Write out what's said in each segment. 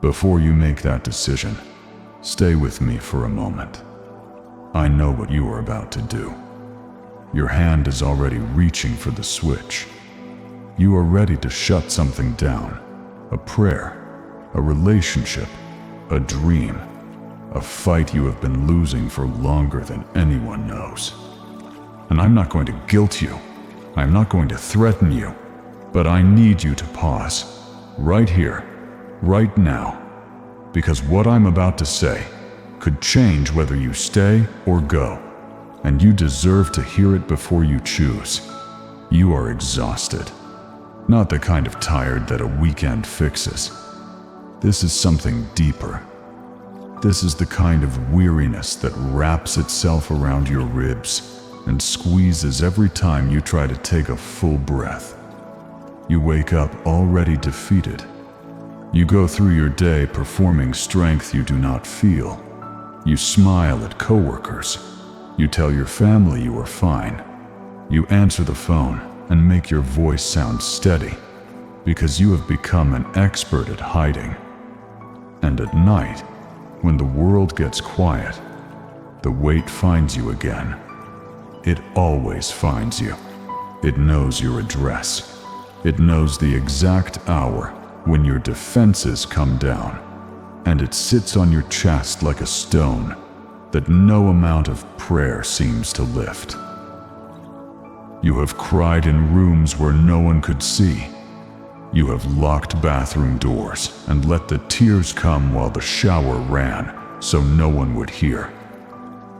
Before you make that decision, stay with me for a moment. I know what you are about to do. Your hand is already reaching for the switch. You are ready to shut something down. A prayer, a relationship, a dream, a fight you have been losing for longer than anyone knows. And I'm not going to guilt you. I'm not going to threaten you. But I need you to pause, right here, right now, because what I'm about to say could change whether you stay or go, and you deserve to hear it before you choose. You are exhausted, not the kind of tired that a weekend fixes. This is something deeper. This is the kind of weariness that wraps itself around your ribs and squeezes every time you try to take a full breath. You wake up already defeated. You go through your day performing strength you do not feel. You smile at coworkers. You tell your family you are fine. You answer the phone and make your voice sound steady because you have become an expert at hiding. And at night, when the world gets quiet, the weight finds you again. It always finds you. It knows your address. It knows the exact hour when your defenses come down, and it sits on your chest like a stone that no amount of prayer seems to lift. You have cried in rooms where no one could see. You have locked bathroom doors and let the tears come while the shower ran so no one would hear.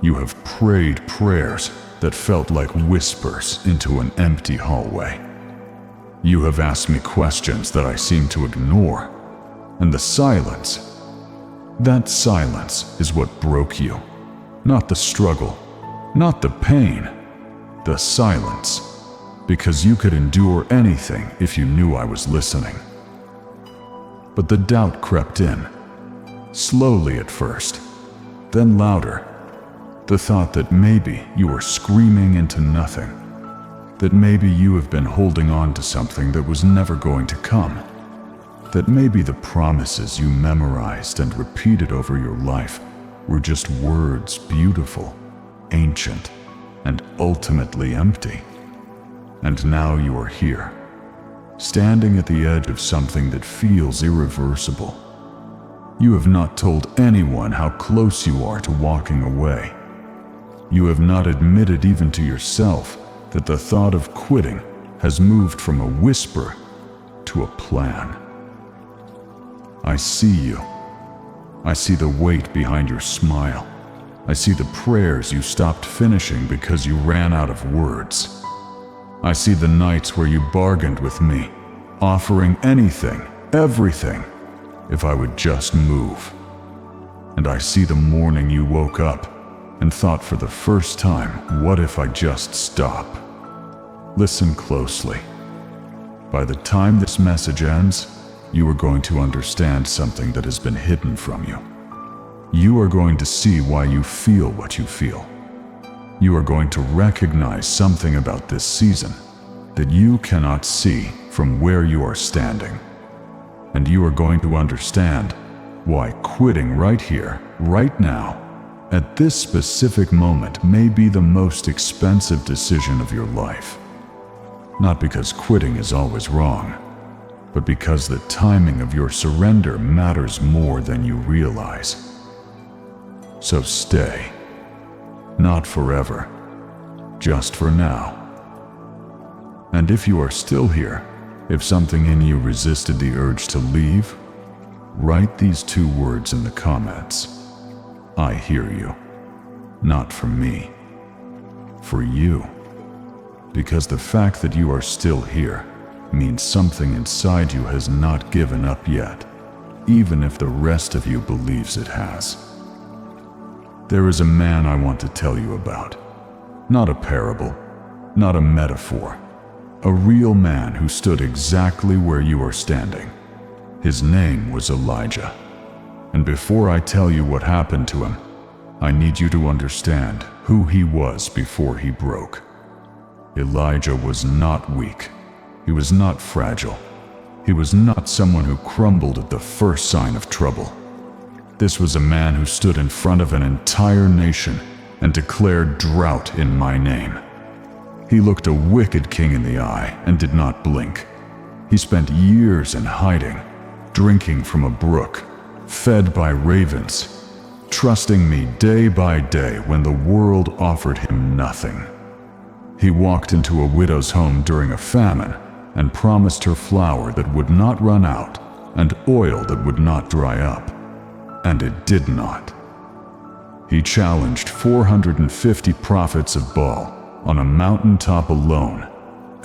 You have prayed prayers that felt like whispers into an empty hallway. You have asked me questions that I seem to ignore, and the silence, that silence is what broke you. Not the struggle, not the pain, the silence, because you could endure anything if you knew I was listening. But the doubt crept in, slowly at first, then louder. The thought that maybe you were screaming into nothing, that maybe you have been holding on to something that was never going to come, that maybe the promises you memorized and repeated over your life were just words, beautiful, ancient, and ultimately empty. And now you are here, standing at the edge of something that feels irreversible. You have not told anyone how close you are to walking away. You have not admitted even to yourself that the thought of quitting has moved from a whisper to a plan. I see you. I see the weight behind your smile. I see the prayers you stopped finishing because you ran out of words. I see the nights where you bargained with me, offering anything, everything, if I would just move. And I see the morning you woke up and thought for the first time, what if I just stop? Listen closely. By the time this message ends, you are going to understand something that has been hidden from you. You are going to see why you feel what you feel. You are going to recognize something about this season that you cannot see from where you are standing. And you are going to understand why quitting right here, right now, at this specific moment may be the most expensive decision of your life. Not because quitting is always wrong, but because the timing of your surrender matters more than you realize. So stay. Not forever, just for now. And if you are still here, if something in you resisted the urge to leave, write these 2 words in the comments. I hear you. Not for me, for you. Because the fact that you are still here means something inside you has not given up yet, even if the rest of you believes it has. There is a man I want to tell you about. Not a parable, not a metaphor. A real man who stood exactly where you are standing. His name was Elijah. And before I tell you what happened to him, I need you to understand who he was before he broke. Elijah was not weak. He was not fragile. He was not someone who crumbled at the first sign of trouble. This was a man who stood in front of an entire nation and declared drought in my name. He looked a wicked king in the eye and did not blink. He spent years in hiding, drinking from a brook, fed by ravens, trusting me day by day when the world offered him nothing. He walked into a widow's home during a famine and promised her flour that would not run out and oil that would not dry up. And it did not. He challenged 450 prophets of Baal on a mountaintop alone,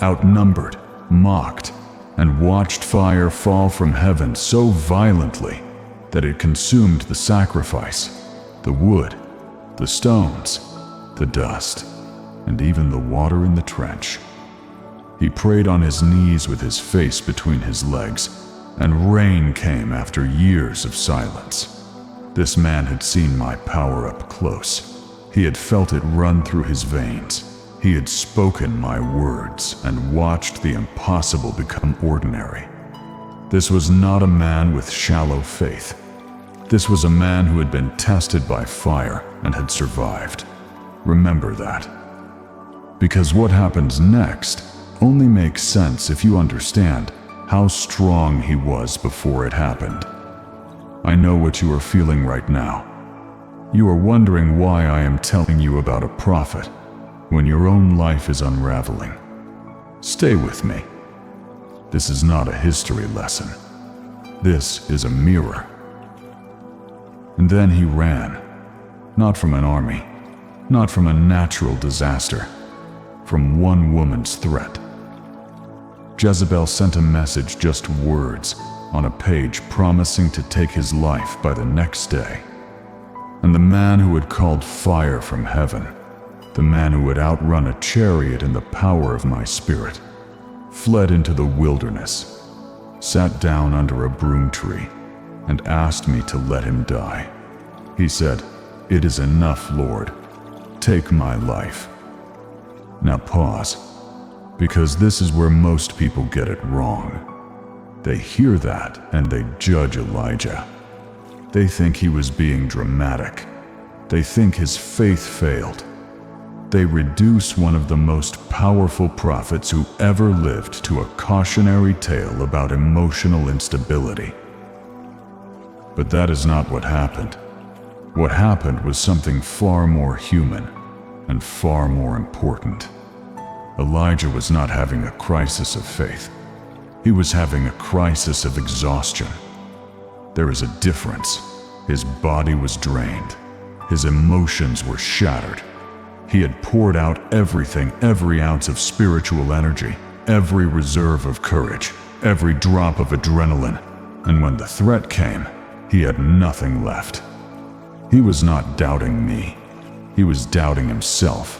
outnumbered, mocked, and watched fire fall from heaven so violently that it consumed the sacrifice, the wood, the stones, the dust, and even the water in the trench. He prayed on his knees with his face between his legs, and rain came after years of silence. This man had seen my power up close. He had felt it run through his veins. He had spoken my words and watched the impossible become ordinary. This was not a man with shallow faith. This was a man who had been tested by fire and had survived. Remember that. Because what happens next only makes sense if you understand how strong he was before it happened. I know what you are feeling right now. You are wondering why I am telling you about a prophet when your own life is unraveling. Stay with me. This is not a history lesson. This is a mirror. And then he ran, not from an army, not from a natural disaster, from one woman's threat. Jezebel sent a message, just words, on a page promising to take his life by the next day. And the man who had called fire from heaven, the man who had outrun a chariot in the power of my spirit, fled into the wilderness, sat down under a broom tree, and asked me to let him die. He said, "It is enough, Lord. Take my life." Now pause, because this is where most people get it wrong. They hear that and they judge Elijah. They think he was being dramatic. They think his faith failed. They reduce one of the most powerful prophets who ever lived to a cautionary tale about emotional instability. But that is not what happened. What happened was something far more human and far more important. Elijah was not having a crisis of faith. He was having a crisis of exhaustion. There is a difference. His body was drained. His emotions were shattered. He had poured out everything, every ounce of spiritual energy, every reserve of courage, every drop of adrenaline. And when the threat came, he had nothing left. He was not doubting me. He was doubting himself.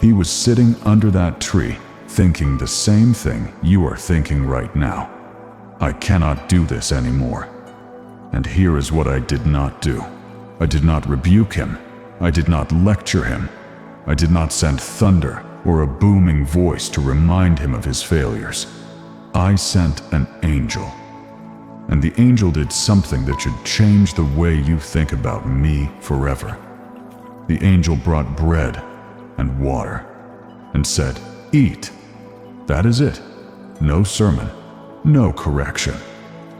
He was sitting under that tree, thinking the same thing you are thinking right now. I cannot do this anymore. And here is what I did not do. I did not rebuke him. I did not lecture him. I did not send thunder or a booming voice to remind him of his failures. I sent an angel. And the angel did something that should change the way you think about me forever. The angel brought bread and water and said, "Eat." That is it. No sermon, no correction,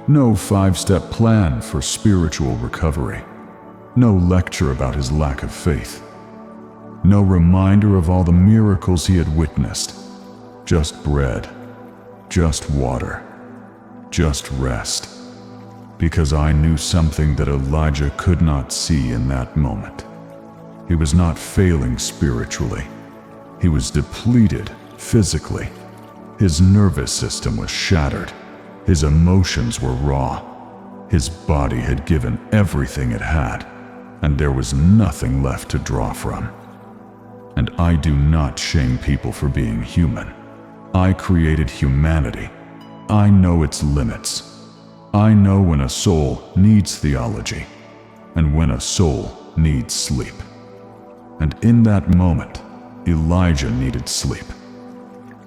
no 5-step plan for spiritual recovery, no lecture about his lack of faith, no reminder of all the miracles he had witnessed. Just bread, just water, just rest. Because I knew something that Elijah could not see in that moment. He was not failing spiritually. He was depleted physically. His nervous system was shattered. His emotions were raw. His body had given everything it had, and there was nothing left to draw from. And I do not shame people for being human. I created humanity. I know its limits. I know when a soul needs theology, and when a soul needs sleep. And in that moment, Elijah needed sleep.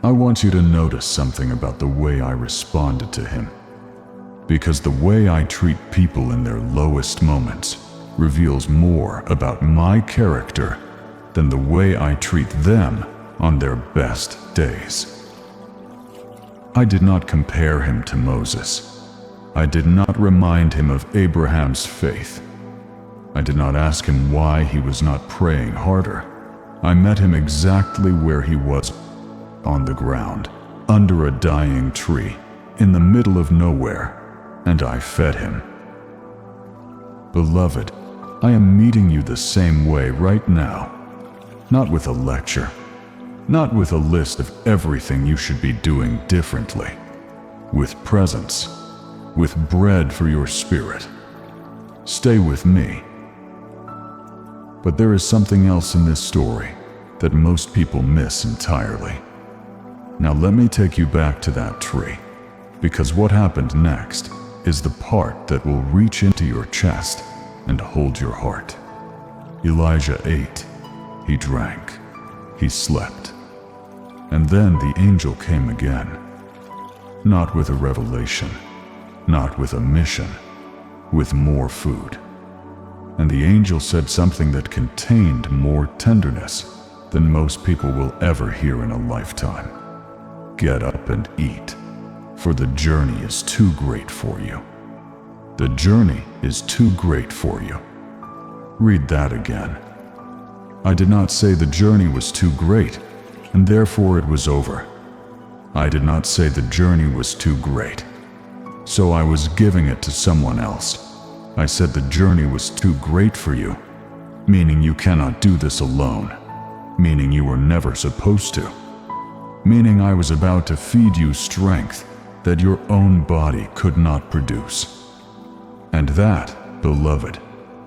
I want you to notice something about the way I responded to him. Because the way I treat people in their lowest moments reveals more about my character than the way I treat them on their best days. I did not compare him to Moses. I did not remind him of Abraham's faith. I did not ask him why he was not praying harder. I met him exactly where he was, on the ground, under a dying tree, in the middle of nowhere, and I fed him. Beloved, I am meeting you the same way right now, not with a lecture, not with a list of everything you should be doing differently, with presence, with bread for your spirit. Stay with me. But there is something else in this story that most people miss entirely. Now let me take you back to that tree, because what happened next is the part that will reach into your chest and hold your heart. Elijah ate, he drank, he slept. And then the angel came again. Not with a revelation, not with a mission, with more food. And the angel said something that contained more tenderness than most people will ever hear in a lifetime. Get up and eat, for the journey is too great for you. The journey is too great for you. Read that again. I did not say the journey was too great, and therefore it was over. I did not say the journey was too great, so I was giving it to someone else. I said the journey was too great for you, meaning you cannot do this alone, meaning you were never supposed to, meaning I was about to feed you strength that your own body could not produce. And that, beloved,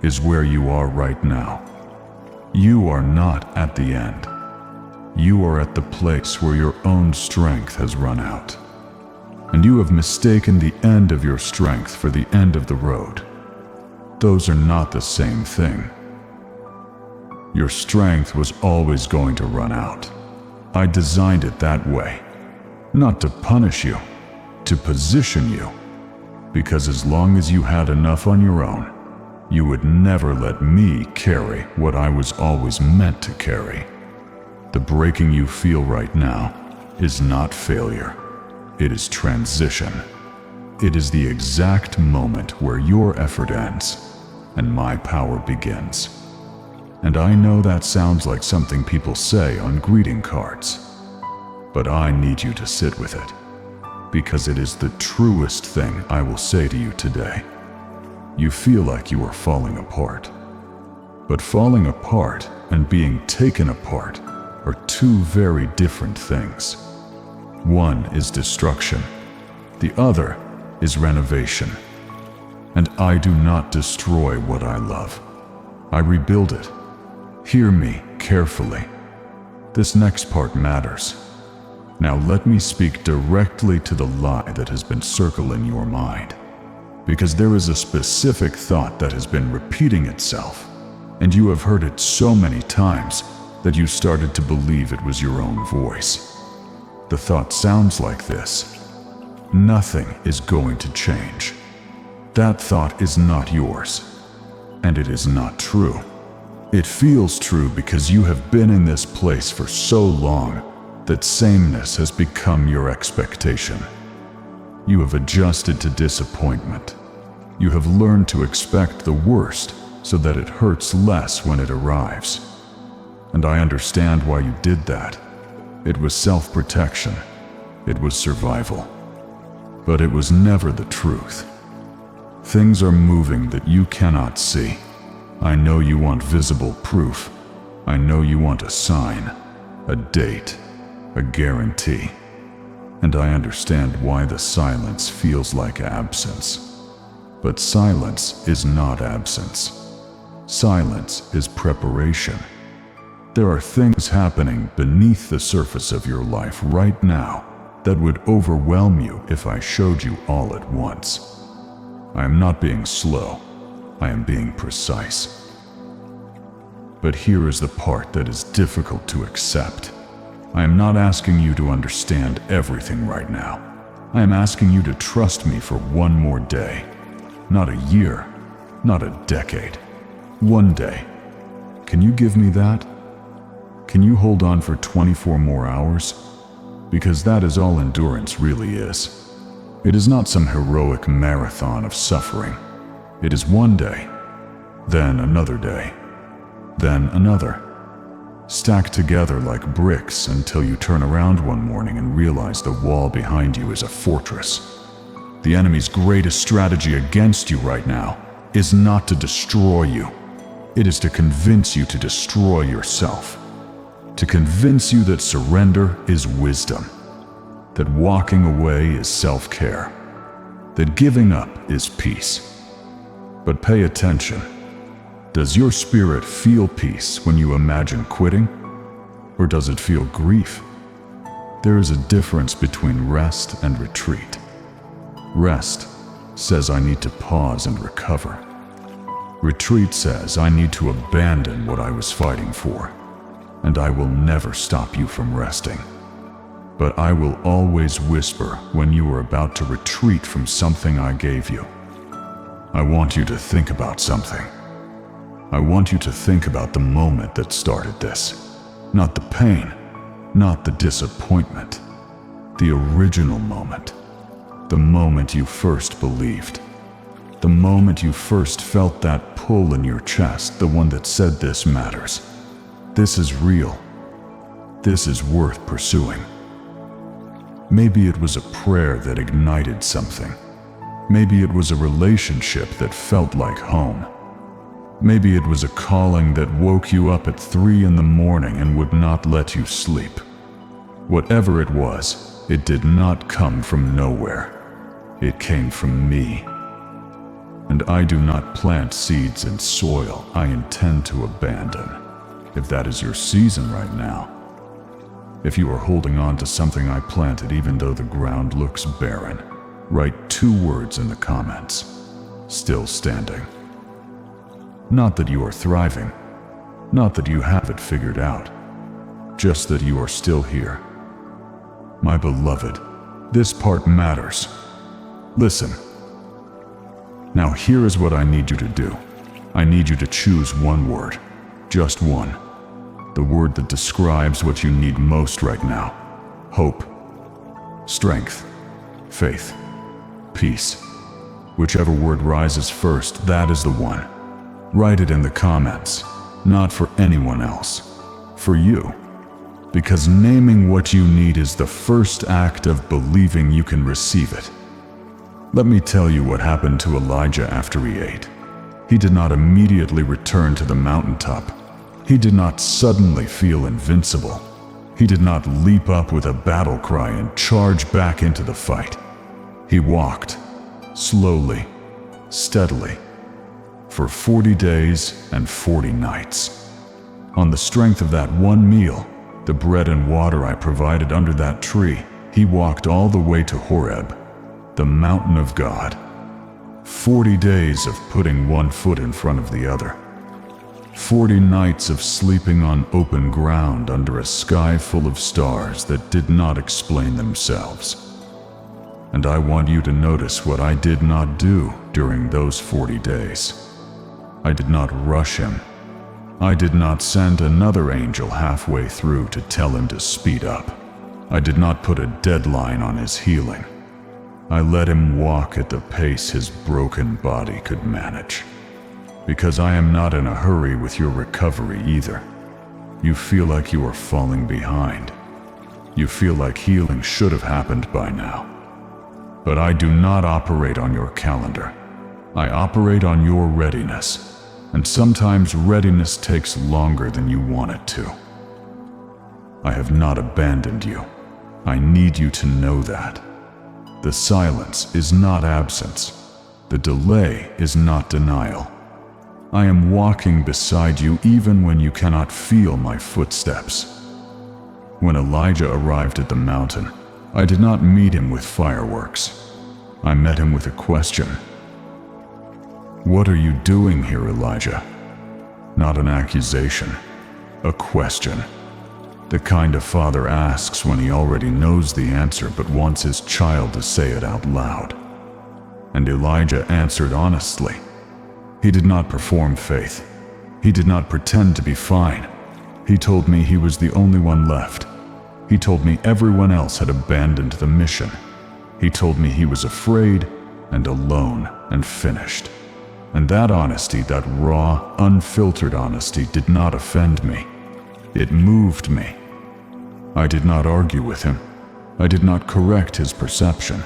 is where you are right now. You are not at the end. You are at the place where your own strength has run out. And you have mistaken the end of your strength for the end of the road. Those are not the same thing. Your strength was always going to run out. I designed it that way, not to punish you, to position you. Because as long as you had enough on your own, you would never let me carry what I was always meant to carry. The breaking you feel right now is not failure. It is transition. It is the exact moment where your effort ends and my power begins. And I know that sounds like something people say on greeting cards, but I need you to sit with it, because it is the truest thing I will say to you today. You feel like you are falling apart. But falling apart and being taken apart are two very different things. One is destruction. The other is renovation. And I do not destroy what I love. I rebuild it. Hear me carefully. This next part matters. Now let me speak directly to the lie that has been circling your mind, because there is a specific thought that has been repeating itself, and you have heard it so many times that you started to believe it was your own voice. The thought sounds like this: nothing is going to change. That thought is not yours, and it is not true. It feels true because you have been in this place for so long that sameness has become your expectation. You have adjusted to disappointment. You have learned to expect the worst so that it hurts less when it arrives. And I understand why you did that. It was self-protection. It was survival. But it was never the truth. Things are moving that you cannot see. I know you want visible proof. I know you want a sign, a date, a guarantee. And I understand why the silence feels like absence. But silence is not absence. Silence is preparation. There are things happening beneath the surface of your life right now that would overwhelm you if I showed you all at once. I am not being slow. I am being precise. But here is the part that is difficult to accept. I am not asking you to understand everything right now. I am asking you to trust me for one more day. Not a year, not a decade. One day. Can you give me that? Can you hold on for 24 more hours? Because that is all endurance really is. It is not some heroic marathon of suffering. It is one day, then another day, then another. Stacked together like bricks until you turn around one morning and realize the wall behind you is a fortress. The enemy's greatest strategy against you right now is not to destroy you. It is to convince you to destroy yourself. To convince you that surrender is wisdom. That walking away is self-care. That giving up is peace. But pay attention. Does your spirit feel peace when you imagine quitting? Or does it feel grief? There is a difference between rest and retreat. Rest says I need to pause and recover. Retreat says I need to abandon what I was fighting for. And I will never stop you from resting. But I will always whisper when you are about to retreat from something I gave you. I want you to think about something. I want you to think about the moment that started this. Not the pain, not the disappointment. The original moment. The moment you first believed. The moment you first felt that pull in your chest, the one that said this matters. This is real. This is worth pursuing. Maybe it was a prayer that ignited something. Maybe it was a relationship that felt like home. Maybe it was a calling that woke you up at 3 in the morning and would not let you sleep. Whatever it was, it did not come from nowhere. It came from me. And I do not plant seeds in soil I intend to abandon. If that is your season right now. If you are holding on to something I planted even though the ground looks barren, write 2 words in the comments. Still standing. Not that you are thriving. Not that you have it figured out. Just that you are still here. My beloved, this part matters. Listen. Now here is what I need you to do. I need you to choose one word. Just one. The word that describes what you need most right now. Hope. Strength. Faith. Peace. Whichever word rises first, that is the one. Write it in the comments. Not for anyone else. For you. Because naming what you need is the first act of believing you can receive it. Let me tell you what happened to Elijah after he ate. He did not immediately return to the mountaintop. He did not suddenly feel invincible. He did not leap up with a battle cry and charge back into the fight. He walked, slowly, steadily, for 40 days and 40 nights. On the strength of that one meal, the bread and water I provided under that tree, he walked all the way to Horeb, the mountain of God. 40 days of putting one foot in front of the other. 40 nights of sleeping on open ground under a sky full of stars that did not explain themselves. And I want you to notice what I did not do during those 40 days. I did not rush him. I did not send another angel halfway through to tell him to speed up. I did not put a deadline on his healing. I let him walk at the pace his broken body could manage. Because I am not in a hurry with your recovery either. You feel like you are falling behind. You feel like healing should have happened by now. But I do not operate on your calendar. I operate on your readiness. And sometimes readiness takes longer than you want it to. I have not abandoned you. I need you to know that. The silence is not absence. The delay is not denial. I am walking beside you even when you cannot feel my footsteps. When Elijah arrived at the mountain, I did not meet him with fireworks. I met him with a question. What are you doing here, Elijah? Not an accusation, a question. The kind of father asks when he already knows the answer but wants his child to say it out loud. And Elijah answered honestly. He did not perform faith. He did not pretend to be fine. He told me he was the only one left. He told me everyone else had abandoned the mission. He told me he was afraid and alone and finished. And that honesty, that raw, unfiltered honesty, did not offend me. It moved me. I did not argue with him. I did not correct his perception.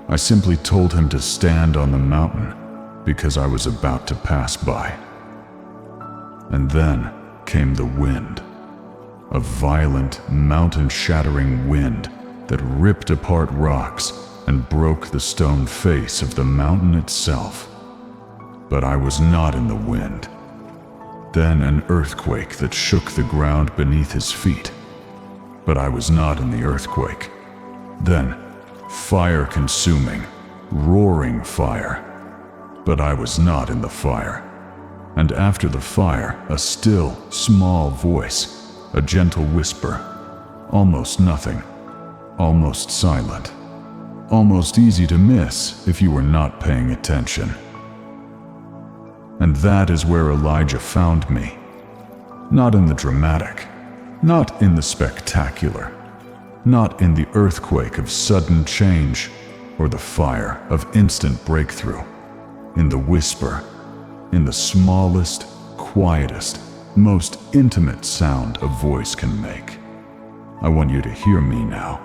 I simply told him to stand on the mountain because I was about to pass by. And then came the wind. A violent, mountain-shattering wind that ripped apart rocks and broke the stone face of the mountain itself. But I was not in the wind. Then an earthquake that shook the ground beneath his feet. But I was not in the earthquake. Then fire-consuming, roaring fire. But I was not in the fire. And after the fire, a still, small voice, a gentle whisper, almost nothing, almost silent, almost easy to miss if you were not paying attention. And that is where Elijah found me. Not in the dramatic, not in the spectacular, not in the earthquake of sudden change or the fire of instant breakthrough. In the whisper, in the smallest, quietest, most intimate sound a voice can make. I want you to hear me now.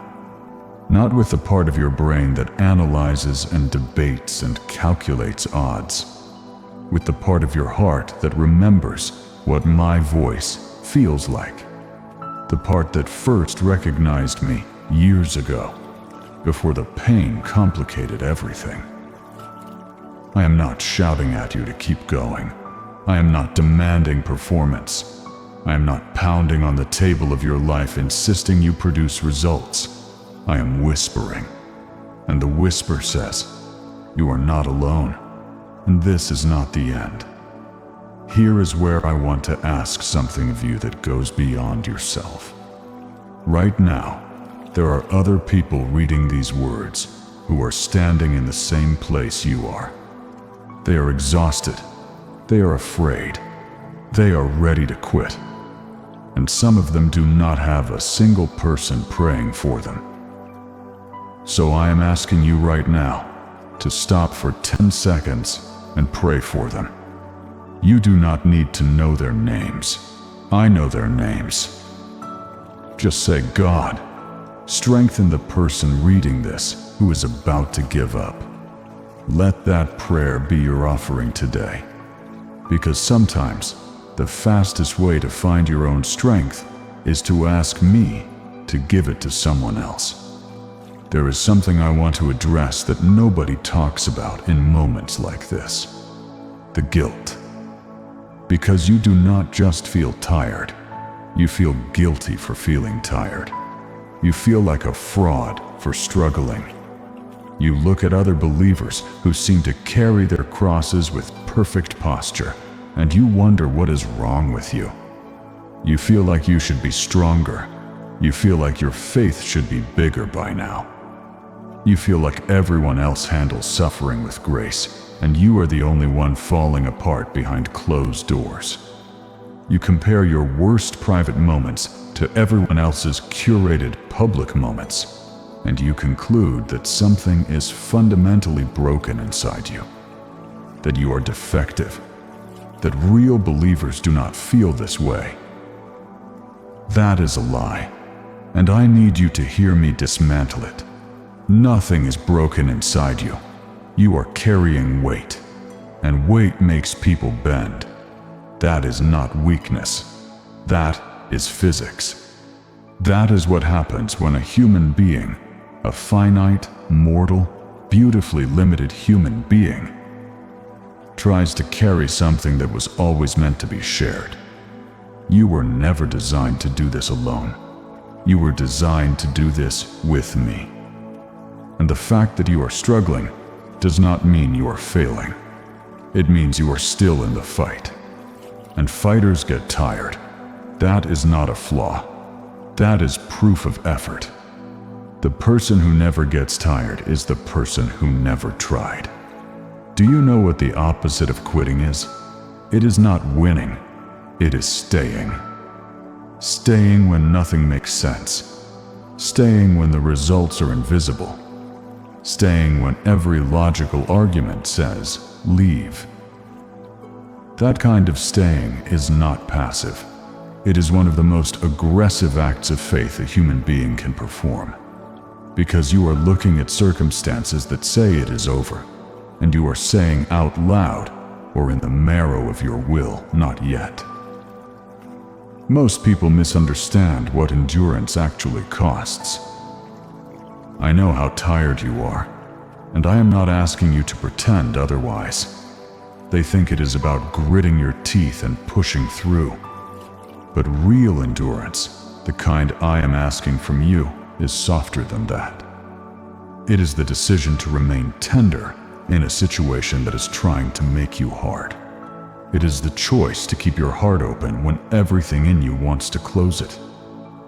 Not with the part of your brain that analyzes and debates and calculates odds. With the part of your heart that remembers what my voice feels like. The part that first recognized me years ago, before the pain complicated everything. I am not shouting at you to keep going. I am not demanding performance. I am not pounding on the table of your life insisting you produce results. I am whispering. And the whisper says, you are not alone. And this is not the end. Here is where I want to ask something of you that goes beyond yourself. Right now, there are other people reading these words who are standing in the same place you are. They are exhausted. They are afraid. They are ready to quit. And some of them do not have a single person praying for them. So I am asking you right now to stop for 10 seconds and pray for them. You do not need to know their names. I know their names. Just say, God, strengthen the person reading this who is about to give up. Let that prayer be your offering today. Because sometimes the fastest way to find your own strength is to ask me to give it to someone else. There is something I want to address that nobody talks about in moments like this. The guilt. Because you do not just feel tired, you feel guilty for feeling tired. You feel like a fraud for struggling. You look at other believers who seem to carry their crosses with perfect posture, and you wonder what is wrong with you. You feel like you should be stronger. You feel like your faith should be bigger by now. You feel like everyone else handles suffering with grace, and you are the only one falling apart behind closed doors. You compare your worst private moments to everyone else's curated public moments, and you conclude that something is fundamentally broken inside you, that you are defective, that real believers do not feel this way. That is a lie, and I need you to hear me dismantle it. Nothing is broken inside you. You are carrying weight, and weight makes people bend. That is not weakness. That is physics. That is what happens when a human being, a finite, mortal, beautifully limited human being, tries to carry something that was always meant to be shared. You were never designed to do this alone. You were designed to do this with me. And the fact that you are struggling does not mean you are failing. It means you are still in the fight. And fighters get tired. That is not a flaw. That is proof of effort. The person who never gets tired is the person who never tried. Do you know what the opposite of quitting is? It is not winning, it is staying. Staying when nothing makes sense. Staying when the results are invisible. Staying when every logical argument says, leave. That kind of staying is not passive. It is one of the most aggressive acts of faith a human being can perform. Because you are looking at circumstances that say it is over, and you are saying out loud, or in the marrow of your will, not yet. Most people misunderstand what endurance actually costs. I know how tired you are, and I am not asking you to pretend otherwise. They think it is about gritting your teeth and pushing through. But real endurance, the kind I am asking from you, is softer than that. It is the decision to remain tender in a situation that is trying to make you hard. It is the choice to keep your heart open when everything in you wants to close it.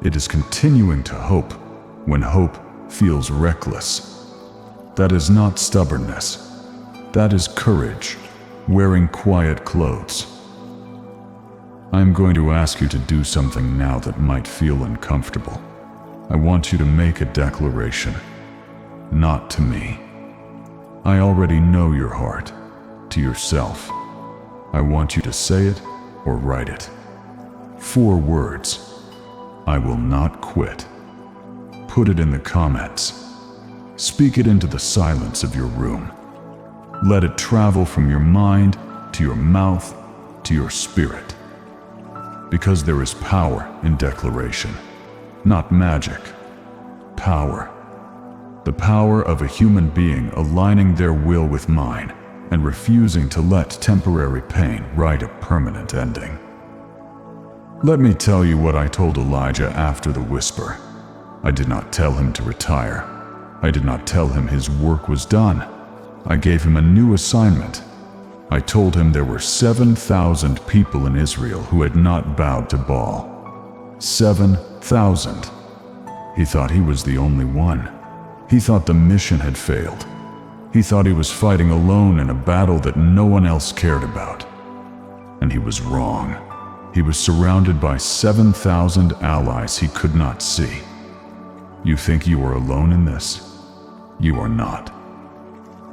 It is continuing to hope when hope feels reckless. That is not stubbornness. That is courage, wearing quiet clothes. I am going to ask you to do something now that might feel uncomfortable. I want you to make a declaration, not to me. I already know your heart, to yourself. I want you to say it or write it. 4 words. I will not quit. Put it in the comments. Speak it into the silence of your room. Let it travel from your mind to your mouth to your spirit. Because there is power in declaration, not magic. Power. The power of a human being aligning their will with mine and refusing to let temporary pain write a permanent ending. Let me tell you what I told Elijah after the whisper. I did not tell him to retire. I did not tell him his work was done. I gave him a new assignment. I told him there were 7,000 people in Israel who had not bowed to Baal. 7,000. He thought he was the only one. He thought the mission had failed. He thought he was fighting alone in a battle that no one else cared about. And he was wrong. He was surrounded by 7,000 allies he could not see. You think you are alone in this? You are not.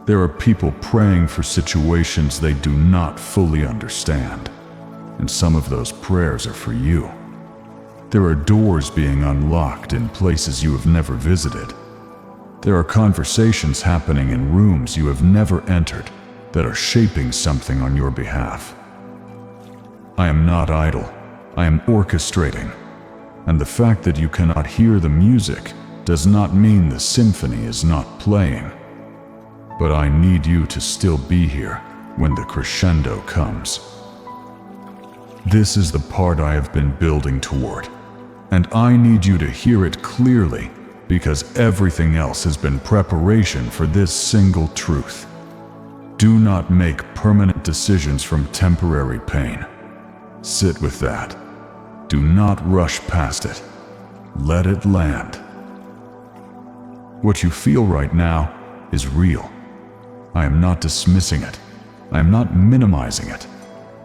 There are people praying for situations they do not fully understand, and some of those prayers are for you. There are doors being unlocked in places you have never visited. There are conversations happening in rooms you have never entered that are shaping something on your behalf. I am not idle, I am orchestrating, and the fact that you cannot hear the music does not mean the symphony is not playing. But I need you to still be here when the crescendo comes. This is the part I have been building toward, and I need you to hear it clearly because everything else has been preparation for this single truth. Do not make permanent decisions from temporary pain. Sit with that. Do not rush past it. Let it land. What you feel right now is real. I am not dismissing it. I am not minimizing it.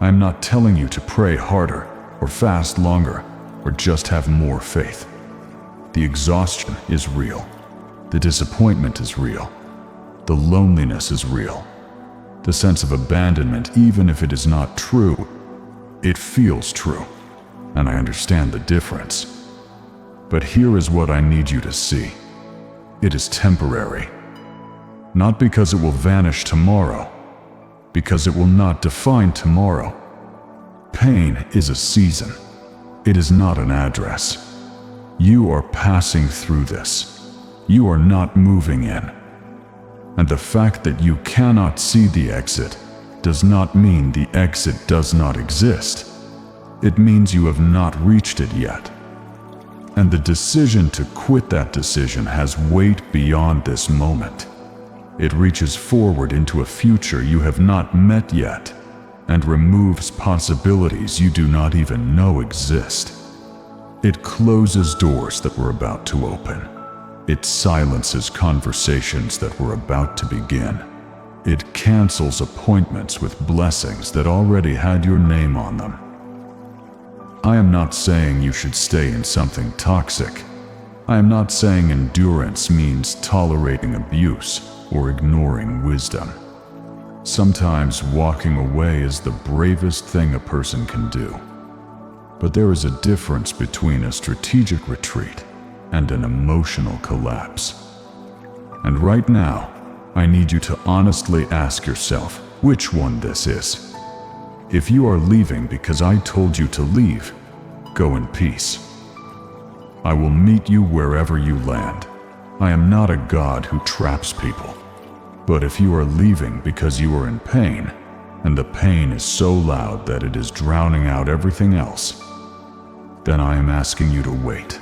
I am not telling you to pray harder or fast longer or just have more faith. The exhaustion is real. The disappointment is real. The loneliness is real. The sense of abandonment, even if it is not true, it feels true, and I understand the difference. But here is what I need you to see. It is temporary. Not because it will vanish tomorrow, because it will not define tomorrow. Pain is a season. It is not an address. You are passing through this. You are not moving in. And the fact that you cannot see the exit does not mean the exit does not exist. It means you have not reached it yet. And the decision to quit that decision has weight beyond this moment. It reaches forward into a future you have not met yet and removes possibilities you do not even know exist. It closes doors that were about to open. It silences conversations that were about to begin. It cancels appointments with blessings that already had your name on them. I am not saying you should stay in something toxic. I am not saying endurance means tolerating abuse or ignoring wisdom. Sometimes walking away is the bravest thing a person can do. But there is a difference between a strategic retreat and an emotional collapse. And right now, I need you to honestly ask yourself which one this is. If you are leaving because I told you to leave, go in peace. I will meet you wherever you land. I am not a God who traps people. But if you are leaving because you are in pain, and the pain is so loud that it is drowning out everything else, then I am asking you to wait.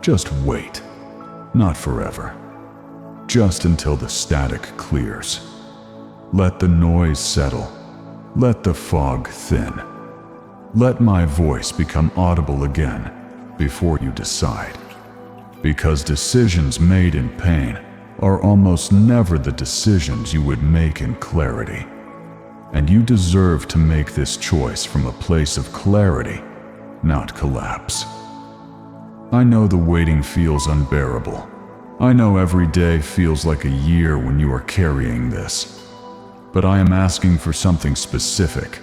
Just wait. Not forever. Just until the static clears. Let the noise settle. Let the fog thin. Let my voice become audible again before you decide. Because decisions made in pain are almost never the decisions you would make in clarity. And you deserve to make this choice from a place of clarity, not collapse. I know the waiting feels unbearable. I know every day feels like a year when you are carrying this. But I am asking for something specific.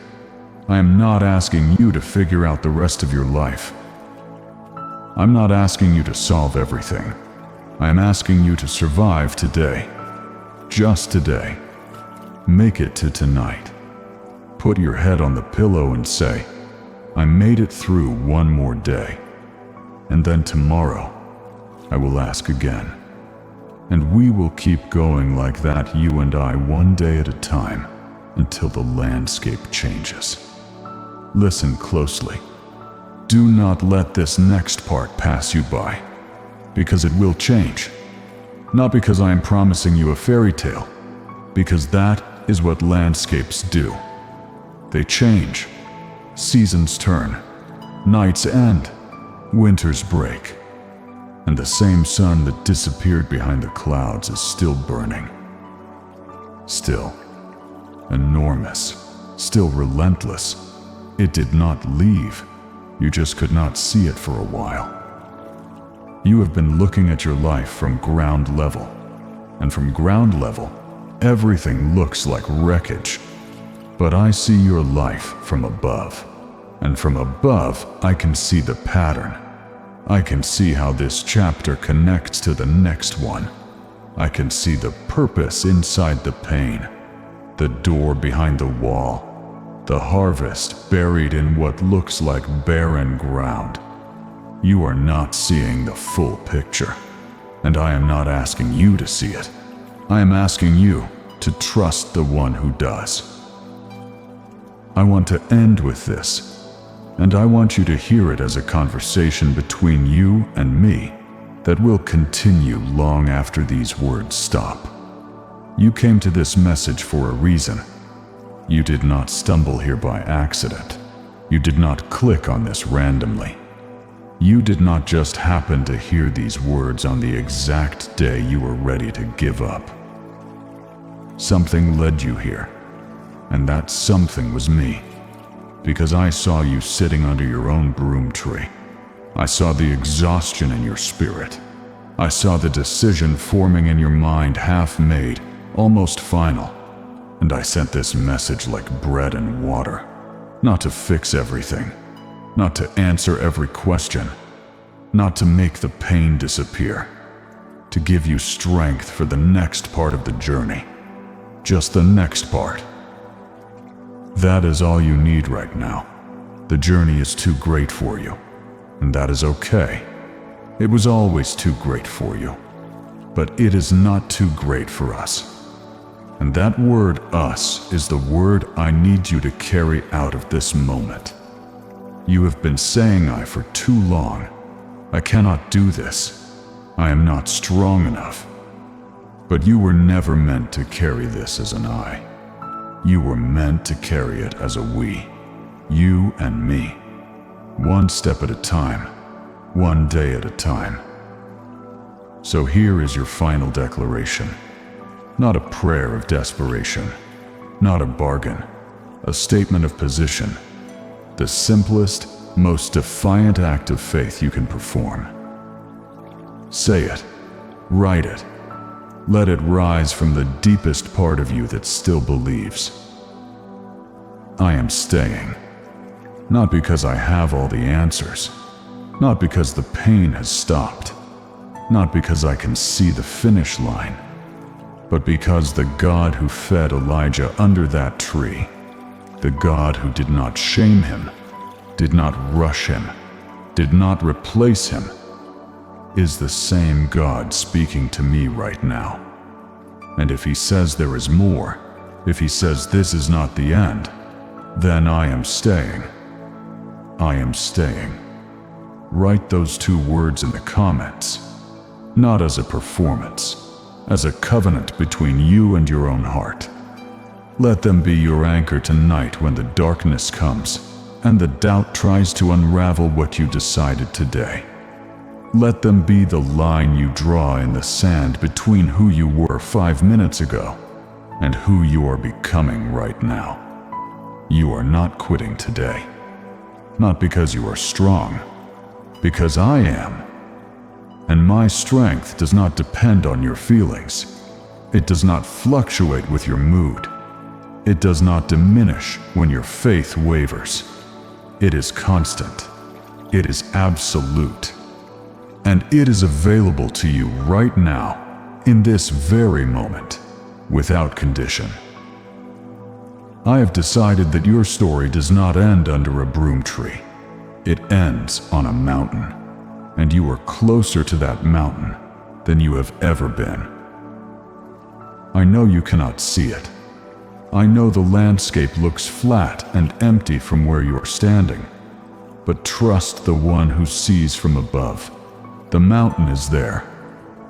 I am not asking you to figure out the rest of your life. I'm not asking you to solve everything. I am asking you to survive today. Just today. Make it to tonight. Put your head on the pillow and say, I made it through one more day. And then tomorrow, I will ask again. And we will keep going like that, you and I, one day at a time, until the landscape changes. Listen closely. Do not let this next part pass you by, because it will change. Not because I am promising you a fairy tale, because that is what landscapes do. They change. Seasons turn. Nights end. Winters break. And the same sun that disappeared behind the clouds is still burning. Still enormous. Still relentless. It did not leave. You just could not see it for a while. You have been looking at your life from ground level. And from ground level, everything looks like wreckage. But I see your life from above. And from above, I can see the pattern. I can see how this chapter connects to the next one. I can see the purpose inside the pain, the door behind the wall, the harvest buried in what looks like barren ground. You are not seeing the full picture, and I am not asking you to see it. I am asking you to trust the one who does. I want to end with this. And I want you to hear it as a conversation between you and me that will continue long after these words stop. You came to this message for a reason. You did not stumble here by accident. You did not click on this randomly. You did not just happen to hear these words on the exact day you were ready to give up. Something led you here, and that something was me. Because I saw you sitting under your own broom tree. I saw the exhaustion in your spirit. I saw the decision forming in your mind, half made, almost final. And I sent this message like bread and water. Not to fix everything. Not to answer every question. Not to make the pain disappear. To give you strength for the next part of the journey. Just the next part. That is all you need right now. The journey is too great for you, and that is okay. It was always too great for you, but it is not too great for us. And that word, us, is the word I need you to carry out of this moment. You have been saying I for too long. I cannot do this. I am not strong enough. But you were never meant to carry this as an I. You were meant to carry it as a we, you and me, one step at a time, one day at a time. So here is your final declaration. Not a prayer of desperation, not a bargain, a statement of position, the simplest, most defiant act of faith you can perform. Say it, write it, let it rise from the deepest part of you that still believes. I am staying, not because I have all the answers, not because the pain has stopped, not because I can see the finish line, but because the God who fed Elijah under that tree, the God who did not shame him, did not rush him, did not replace him, is the same God speaking to me right now. And if he says there is more, if he says this is not the end, then I am staying. I am staying. Write those 2 words in the comments, not as a performance, as a covenant between you and your own heart. Let them be your anchor tonight when the darkness comes and the doubt tries to unravel what you decided today. Let them be the line you draw in the sand between who you were 5 minutes ago and who you are becoming right now. You are not quitting today. Not because you are strong, because I am. And my strength does not depend on your feelings. It does not fluctuate with your mood. It does not diminish when your faith wavers. It is constant. It is absolute. And it is available to you right now, in this very moment, without condition. I have decided that your story does not end under a broom tree. It ends on a mountain, and you are closer to that mountain than you have ever been. I know you cannot see it. I know the landscape looks flat and empty from where you are standing, but trust the one who sees from above. The mountain is there,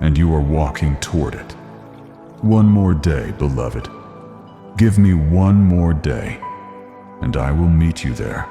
and you are walking toward it. One more day, beloved. Give me one more day, and I will meet you there.